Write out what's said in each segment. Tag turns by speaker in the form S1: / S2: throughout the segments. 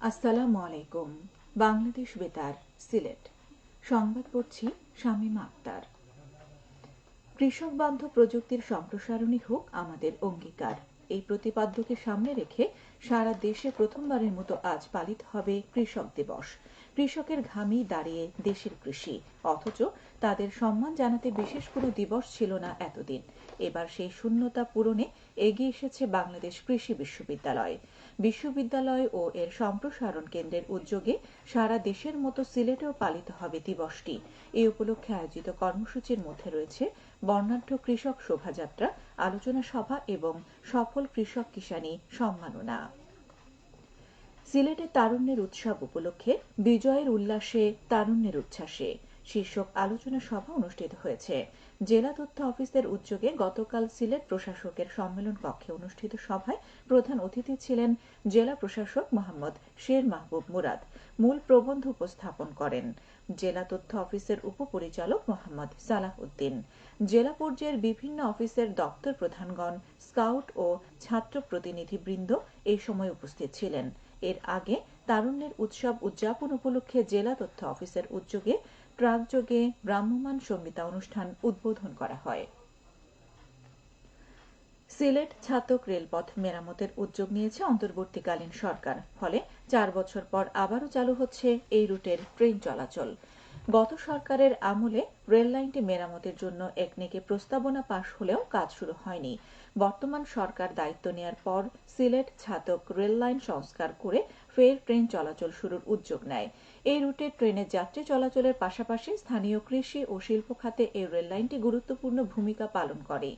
S1: আসসালামু আলাইকুম। বাংলাদেশ বেতার, সিলেট। সংবাদ পড়ছি শামীমা আক্তার। কৃষক বান্ধব প্রযুক্তির সম্প্রসারণই হোক আমাদের অঙ্গীকার, এই প্রতিপাদ্যকে সামনে রেখে সারা দেশে প্রথমবারের মতো আজ পালিত হবে কৃষক দিবস। কৃষকের ঘামেই দাঁড়িয়ে দেশের কৃষি, অথচ তাদের সম্মান জানাতে বিশেষ কোনো দিবস ছিল না এতদিন। এবার সেই শূন্যতা পূরণে এগিয়ে এসেছে বাংলাদেশ কৃষি বিশ্ববিদ্যালয় ও এর সম্প্রসারণ কেন্দ্রের উদ্যোগে সারা দেশের মতো সিলেটেও পালিত হবে দিবসটি। এই উপলক্ষে আয়োজিত কর্মসূচির মধ্যে রয়েছে বর্ণাঢ্য কৃষক শোভাযাত্রা, আলোচনা সভা এবং সফল কৃষক কিষানী সম্মাননা। সিলেটে তারুণ্যের উৎসব উপলক্ষে বিজয়ের উল্লাসে তারুণ্যের উচ্ছ্বাসে শীর্ষক আলোচনা সভা অনুষ্ঠিত হয়েছে। জেলা তথ্য অফিসের উদ্যোগে গতকাল সিলেট প্রশাসকের সম্মেলন কক্ষে অনুষ্ঠিত সভায় প্রধান অতিথি ছিলেন জেলা প্রশাসক মোহাম্মদ শের মাহবুব মুরাদ। মূল প্রবন্ধ উপস্থাপন করেন জেলা তথ্য অফিসের উপপরিচালক মোহাম্মদ সালাহ উদ্দিন। জেলা পর্যায়ের বিভিন্ন অফিসের দপ্তর প্রধানগণ, স্কাউট ও ছাত্র প্রতিনিধিবৃন্দ এই সময় উপস্থিত ছিলেন। এর আগে তারুণ্যের উৎসব উদযাপন উপলক্ষে জেলা তথ্য অফিসের উদ্যোগে ট্রাকযোগে ভ্রাম্যমাণ সংহিতা অনুষ্ঠান উদ্বোধন করা হয়। সিলেট ছাতক রেলপথ মেরামতের উদ্যোগ নিয়েছে অন্তর্বর্তীকালীন সরকার, ফলে 4 বছর পর আবারও চালু হচ্ছে এই রুটের ট্রেন চলাচল। গত সরকারের আমলে রেল লাইনটি মেরামতের জন্য একনেকে প্রস্তাবনা পাশ হলেও কাজ শুরু হয়নি। বর্তমান সরকার দায়িত্ব নেয়ার পর সিলেট ছাতক রেল লাইন সংস্কার করে ফের ট্রেন চলাচল শুরুর উদ্যোগ নেয়। এই রুটে ট্রেনের যাত্রী চলাচলের পাশাপাশি স্থানীয় কৃষি ও শিল্প খাতে এই রেল লাইনটি গুরুত্বপূর্ণ ভূমিকা পালন করে।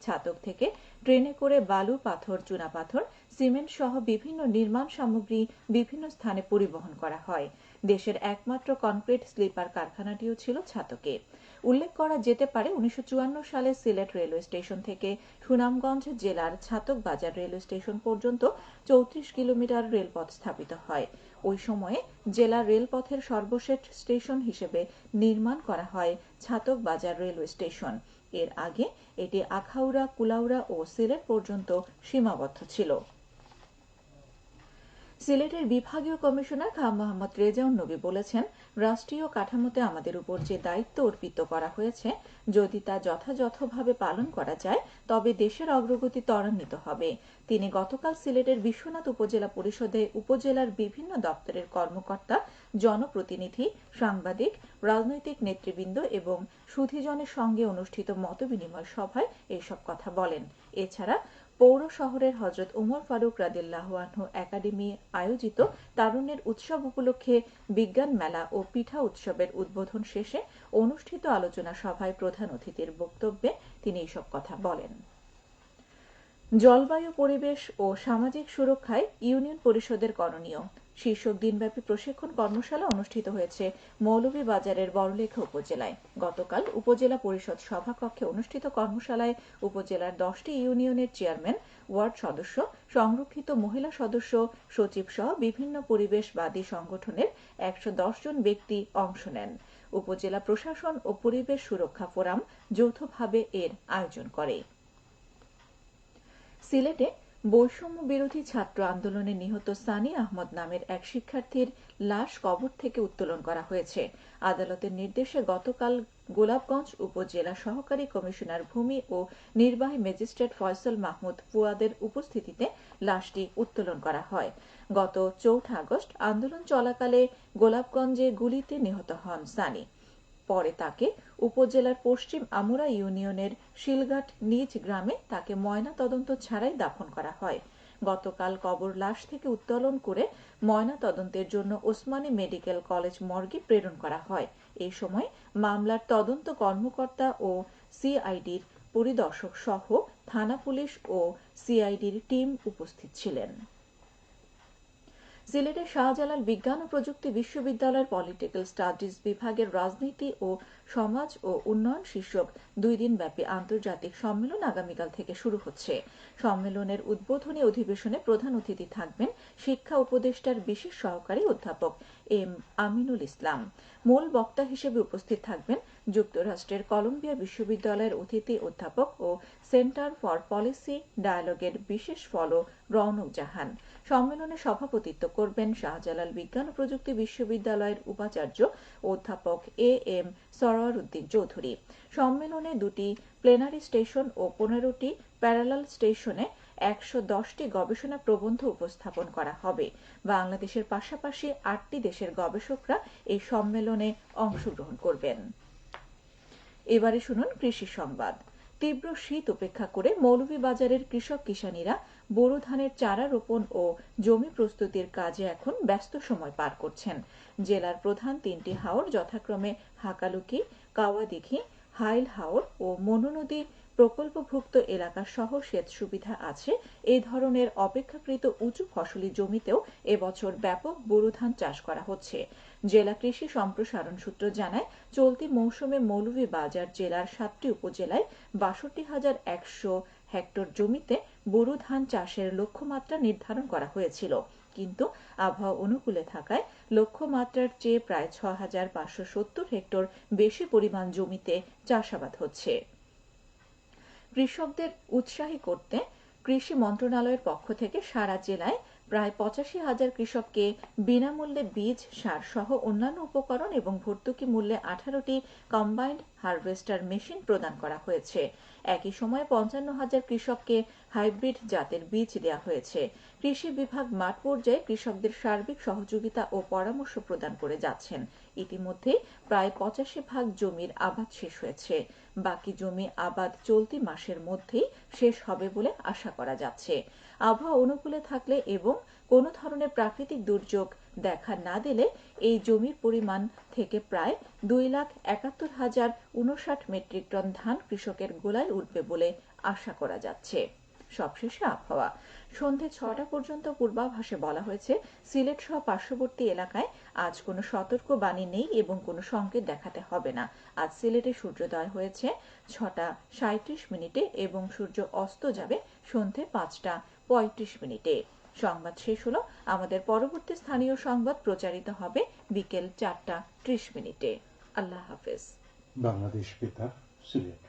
S1: ছাতক থেকে ট্রেনে করে বালু, পাথর, চুনাপাথর, সিমেন্ট সহ বিভিন্ন নির্মাণ সামগ্রী বিভিন্ন স্থানে পরিবহন করা হয়। দেশের একমাত্র কনক্রিট স্লিপার কারখানাটিও ছিল ছাতকে। উল্লেখ করা যেতে পারে 1954 সালে সিলেট রেলওয়ে স্টেশন থেকে সুনামগঞ্জ জেলার ছাতক বাজার রেলওয়ে স্টেশন পর্যন্ত 34 কিলোমিটার রেলপথ স্থাপিত হয়। ওই সময়ে জেলার রেলপথের সর্বশেষ স্টেশন হিসেবে নির্মাণ করা হয় ছাতক বাজার রেলওয়ে স্টেশন। এর আগে এটি আখাউড়া, কুলাউড়া ও সিলেট পর্যন্ত সীমাবদ্ধ ছিল। সিলেটের বিভাগীয় কমিশনার খান মোহাম্মদ রেজাউন নবী বলেছেন, রাষ্ট্রীয় কাঠামোতে আমাদের উপর যে দায়িত্ব অর্পিত করা হয়েছে, যদি তা যথাযথভাবে পালন করা যায় তবে দেশের অগ্রগতি ত্বরান্বিত হবে। তিনি গতকাল সিলেটের বিশ্বনাথ উপজেলা পরিষদে উপজেলার বিভিন্ন দপ্তরের কর্মকর্তা, জনপ্রতিনিধি, সাংবাদিক, রাজনৈতিক নেতৃবৃন্দ এবং সুধীজনের সঙ্গে অনুষ্ঠিত মতবিনিময় সভায় এসব কথা বলেন। এছাড়া পৌর শহরের হযরত উমর ফারুক রাদিয়াল্লাহু আনহু একাডেমি আয়োজিত তারুণ্যের উৎসব উপলক্ষে বিজ্ঞান মেলা ও পিঠা উৎসবের উদ্বোধন শেষে অনুষ্ঠিত আলোচনা সভায় প্রধান অতিথির বক্তব্যে তিনি এসব কথা বলেন। জলবায়ু, পরিবেশ ও সামাজিক সুরক্ষায় ইউনিয়ন পরিষদের করণীয় শীর্ষক দিনব্যাপী প্রশিক্ষণ কর্মশালা অনুষ্ঠিত হয়েছে মৌলভীবাজারের বড়লেখা উপজেলায়। গতকাল উপজেলা পরিষদ সভাকক্ষে অনুষ্ঠিত কর্মশালায় উপজেলার 10টি ইউনিয়নের চেয়ারম্যান, ওয়ার্ড সদস্য, সংরক্ষিত মহিলা সদস্য, সচিব সহ বিভিন্ন পরিবেশবাদী সংগঠনের 110 জন ব্যক্তি অংশ নেন। উপজেলা প্রশাসন ও পরিবেশ সুরক্ষা ফোরাম যৌথভাবে এর আয়োজন করে। সিলেটে বৈষম্য বিরোধী ছাত্র আন্দোলনে নিহত সানি আহমদ নামের এক শিক্ষার্থীর লাশ কবর থেকে উত্তোলন করা হয়েছে। আদালতের নির্দেশে গতকাল গোলাপগঞ্জ উপজেলা সহকারী কমিশনার ভূমি ও নির্বাহী ম্যাজিস্ট্রেট ফয়সাল মাহমুদ ফুয়াদের উপস্থিতিতে লাশটি উত্তোলন করা হয়। গত 4 আগস্ট আন্দোলন চলাকালে গোলাপগঞ্জে গুলিতে নিহত হন সানি। পরে তাকে উপজেলার পশ্চিম আমুরা ইউনিয়নের শিলঘাট নিজ গ্রামে তাকে ময়না তদন্ত ছাড়াই দাফন করা হয়। গতকাল কবর লাশ থেকে উত্তোলন করে ময়না তদন্তের জন্য ওসমানী মেডিকেল কলেজ মর্গে প্রেরণ করা হয়। এই সময় মামলার তদন্ত কর্মকর্তা ও সিআইডির পরিদর্শক সহ থানা পুলিশ ও সিআইডির টিম উপস্থিত ছিলেন। সিলেটের শাহজালাল বিজ্ঞান ও প্রযুক্তি বিশ্ববিদ্যালয়ের পলিটিক্যাল স্টাডিজ বিভাগের রাজনীতি ও সমাজ ও উন্নয়ন শীর্ষক 2 দিনব্যাপী আন্তর্জাতিক সম্মেলন আগামীকাল থেকে শুরু হচ্ছে। সম্মেলনের উদ্বোধনী অধিবেশনে প্রধান অতিথি থাকবেন শিক্ষা উপদেষ্টার বিশেষ সহকারী অধ্যাপক এম আমিনুল ইসলাম। মূল বক্তা হিসেবে উপস্থিত থাকবেন যুক্তরাষ্ট্রের কলম্বিয়া বিশ্ববিদ্যালয়ের অতিথি অধ্যাপক ও সেন্টার ফর পলিসি ডায়ালগের বিশেষ ফলো রওনক জাহান। সম্মেলনে সভাপতিত্ব করবেন শাহজালাল বিজ্ঞান ও প্রযুক্তি বিশ্ববিদ্যালয়ের উপাচার্য অধ্যাপক এ এম সরওয়ার উদ্দিন চৌধুরী। সম্মেলনে 2টি প্লেনারি স্টেশন ও 15টি প্যারালাল স্টেশনে 110টি গবেষণা প্রবন্ধ উপস্থাপন করা হবে। বাংলাদেশের পাশাপাশি 8টি দেশের গবেষকরা এই সম্মেলনে অংশগ্রহণ করবেন। এবারে শুনুন কৃষি সংবাদ। তীব্র শীত উপেক্ষা করে মৌলভীবাজারের কৃষক কিষানীরা বোরো ধানের চারা রোপণ ও জমি প্রস্তুতির কাজে এখন ব্যস্ত সময় পার করছেন। জেলার প্রধান 3টি হাওর যথাক্রমে হাকালুকি, কাওয়াদিঘি, হাইল হাওর ও মনু নদী প্রকল্পভুক্ত এলাকা সহ সেচ সুবিধা আছে। এই ধরনের অপেক্ষাকৃত উঁচু ফসলি জমিতেও এবছর ব্যাপক বোরো ধান চাষ করা হচ্ছে। জেলা কৃষি সম্প্রসারণ সূত্র জানায়, চলতি মৌসুমে মৌলভীবাজার জেলার 7টি উপজেলায় 62,100 হেক্টর জমিতে বোরো ধান চাষের লক্ষ্যমাত্রা নির্ধারণ করা হয়েছিল, কিন্তু আবহাওয়া অনুকূলে থাকায় লক্ষ্যমাত্রার চেয়ে প্রায় 6,570 হেক্টর বেশি পরিমাণ জমিতে চাষাবাদ হচ্ছে। কৃষকদের উৎসাহী করতে কৃষি মন্ত্রণালয়ের পক্ষ থেকে সারা জেলায় প্রায় 85,000 কৃষককে বিনামূল্যে বীজ, সার সহ অন্যান্য উপকরণ এবং ভর্তুকি মূল্যে 18টি কম্বাইন্ড হারভেস্টার মেশিন প্রদান করা হয়েছে। একই সময়ে 55,000 কৃষককে হাইব্রিড জাতের বীজ দেওয়া হয়েছে। কৃষি বিভাগ মাঠ পর্যায়ে কৃষকদের সার্বিক সহযোগিতা ও পরামর্শ প্রদান করে যাচ্ছেন। ইতিমধ্যে প্রায় 85% জমির আবাদ শেষ হয়েছে। বাকি জমি আবাদ চলতি মাসের মধ্যেই শেষ হবে বলে আশা করা যাচ্ছে। আবহাওয়া অনুকূলে থাকলে এবং কোনো ধরনের প্রাকৃতিক দুর্যোগ দেখা না দিলে এই জমির পরিমাণ থেকে প্রায় 2,71,059 মেট্রিক টন ধান কৃষকের গোলায় উঠবে বলে আশা করা যাচ্ছে। সবশেষে আবহাওয়া। সন্ধে 6টা পর্যন্ত পূর্বাভাসে বলা হয়েছে, সিলেট সহ পার্শ্ববর্তী এলাকায় আজ কোনো সতর্কবাণী নেই এবং কোনো সংকেত দেখাতে হবে না। আজ সিলেটে সূর্যোদয় হয়েছে 6টা 37 এবং সূর্য অস্ত যাবে সন্ধে 5টা 35। সংবাদ শেষ হলো। আমাদের পরবর্তী স্থানীয় সংবাদ প্রচারিত হবে বিকেল 4টা 30। আল্লাহ হাফেজ।
S2: বাংলাদেশ বেতার, সিলেট।